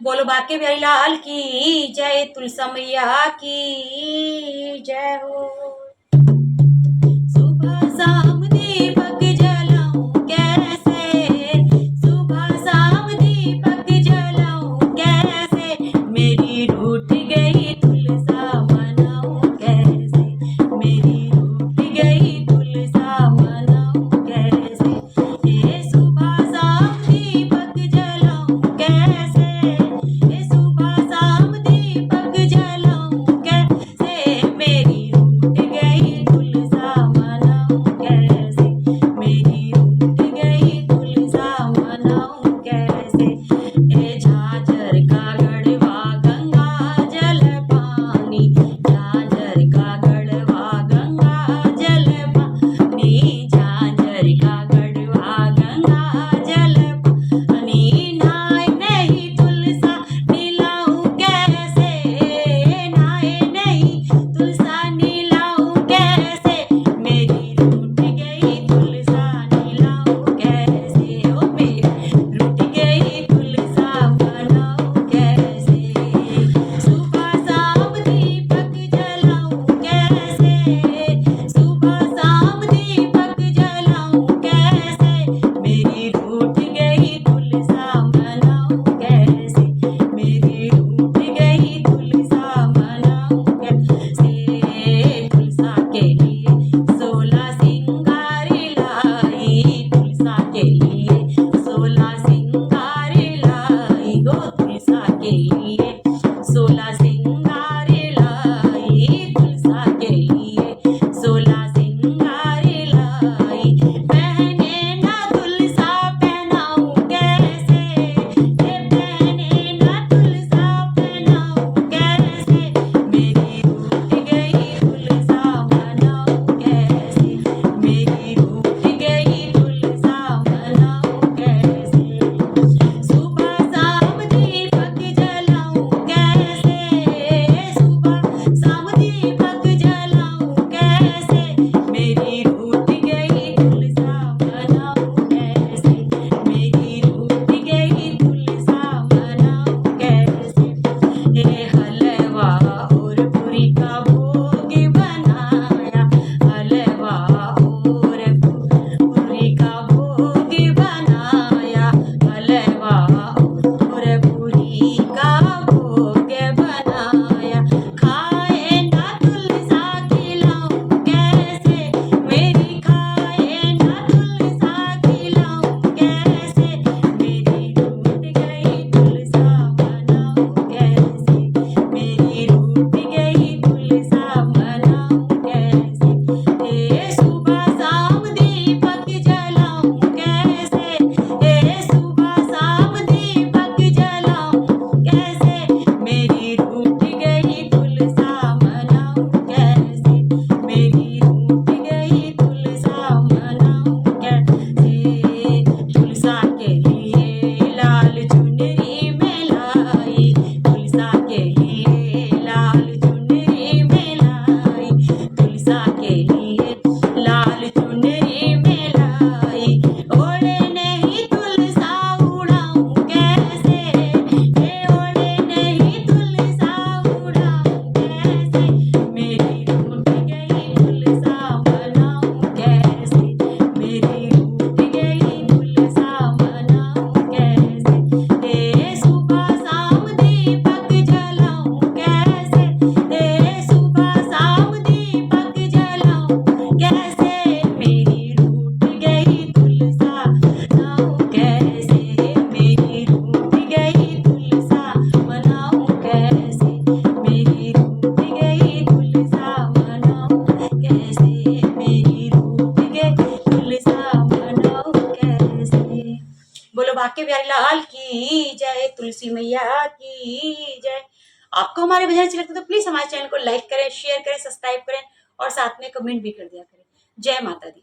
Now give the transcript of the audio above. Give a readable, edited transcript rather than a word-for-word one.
बोलो बाके बिहारी लाल की जय, तुलसा मैया की जय हो। सुबह शाम दीपक जलाऊं कैसे, सुबह शाम दीपक जलाऊं कैसे, मेरी रूठ गई तुलसा मनाऊं कैसे, मेरी रूठ गई तुलसा मनाऊं कैसे। ये सुबह शाम दीपक जलाऊं कैसे, ये सुबह शाम दीपक जलाऊं कैसे, मेरी रूठ गई तुलसा मनाऊं कैसे, मेरी रूठ गई तुलसा मनाऊं कैसे। ए झांझर का गढ़वा गंगा जल पानी, झांझर का गढ़वा गंगा जल पानी, झांझर का गढ़वा गंगा जल पानी, नहाए नहीं तुलसा नीलाऊं कैसे, नहाए नहीं तुलसा नीलाऊं कैसे, मेरी रूठ गई तुलसा नीलाऊं कैसे, ओ मेरी रूठ गई तुलसा मनाऊं कैसे। सुबह शाम दीपक जलाऊं कैसे, सुबह शाम दीपक जलाऊं कैसे, मेरी रूठ गई तुलसा मनाऊं कैसे, मेरी रूठ गई तुलसा मनाऊं कैसे। तुलसा के लिए 16 सिंगार लाई, तुलसा के लिए 16 सिंगार लाई, गो तुलसा के लिए 16 सिंगार लाई, तुलसा के लिए 16 सिंगार लाई। पहने ना तुलसा पहनाऊं कैसे, ये पहने ना तुलसा पहनाऊं कैसे, मेरी रूठ गई तुलसा मनाऊं कैसे, मेरी रूठ गई तुलसा मनाऊं कैसे। सुबह शाम दीपक जलाऊं कैसे, सुबह शाम दीपक जलाऊं कैसे, मेरी रूठ गई तुलसा मनाऊं कैसे, मेरी रूठ गई तुलसा मनाऊं कैसे। हे हलवा और पूरी का भोग बनाया, हलवा और पूरी का भोग बनाया, हलवा और पूरी का भोग बनाया। खाए ना तुलसा खिलाऊं कैसे, मेरी खाए ना तुलसा खिलाऊं कैसे, मेरी रूठ गई तुलसा मनाऊं कैसे, मेरी रूठ गई तुलसा मनाऊं कैसे। हे सुबह शाम दीपक जलाऊं कैसे, हे सुबह शाम दीपक जलाऊं कैसे, मेरी रूठ गई तुलसा मनाऊं कैसे, मेरी रूठ गई तुलसा मनाऊं कैसे। तुलसा के लिए लाल चुनरी में लाई, तुलसा के लिए लाल चुनरी में लाई, तुलसा के लिए लाल चुनरी में लाई। ओढ़े नहीं तुलसा उड़ाऊं कैसे, हे ओढ़े नहीं तुलसा उड़ाऊं कैसे, मेरी रूठ गई तुलसा मनाऊं कैसे, मेरी रूठ गई तुलसा मनाऊं कैसे। हे सुबह शाम दीपक जलाऊं कैसे, हे सुबह शाम दीपक जलाऊं कैसे, मेरी रूठ गई तुलसा मनाऊं कैसे, मेरी रूठ गई तुलसा मनाऊं कैसे, मेरी रूठ गई तुलसा मनाऊं कैसे, मेरी रूठ गई तुलसा मनाऊं कैसे। बोलो बाके बिहारी लाल की जय, तुलसी मैया की जय। आपको हमारे भजन अच्छे लगते तो प्लीज हमारे चैनल को लाइक करें, शेयर करें, सब्सक्राइब करें और साथ में कमेंट भी कर दिया करें। जय माता दी।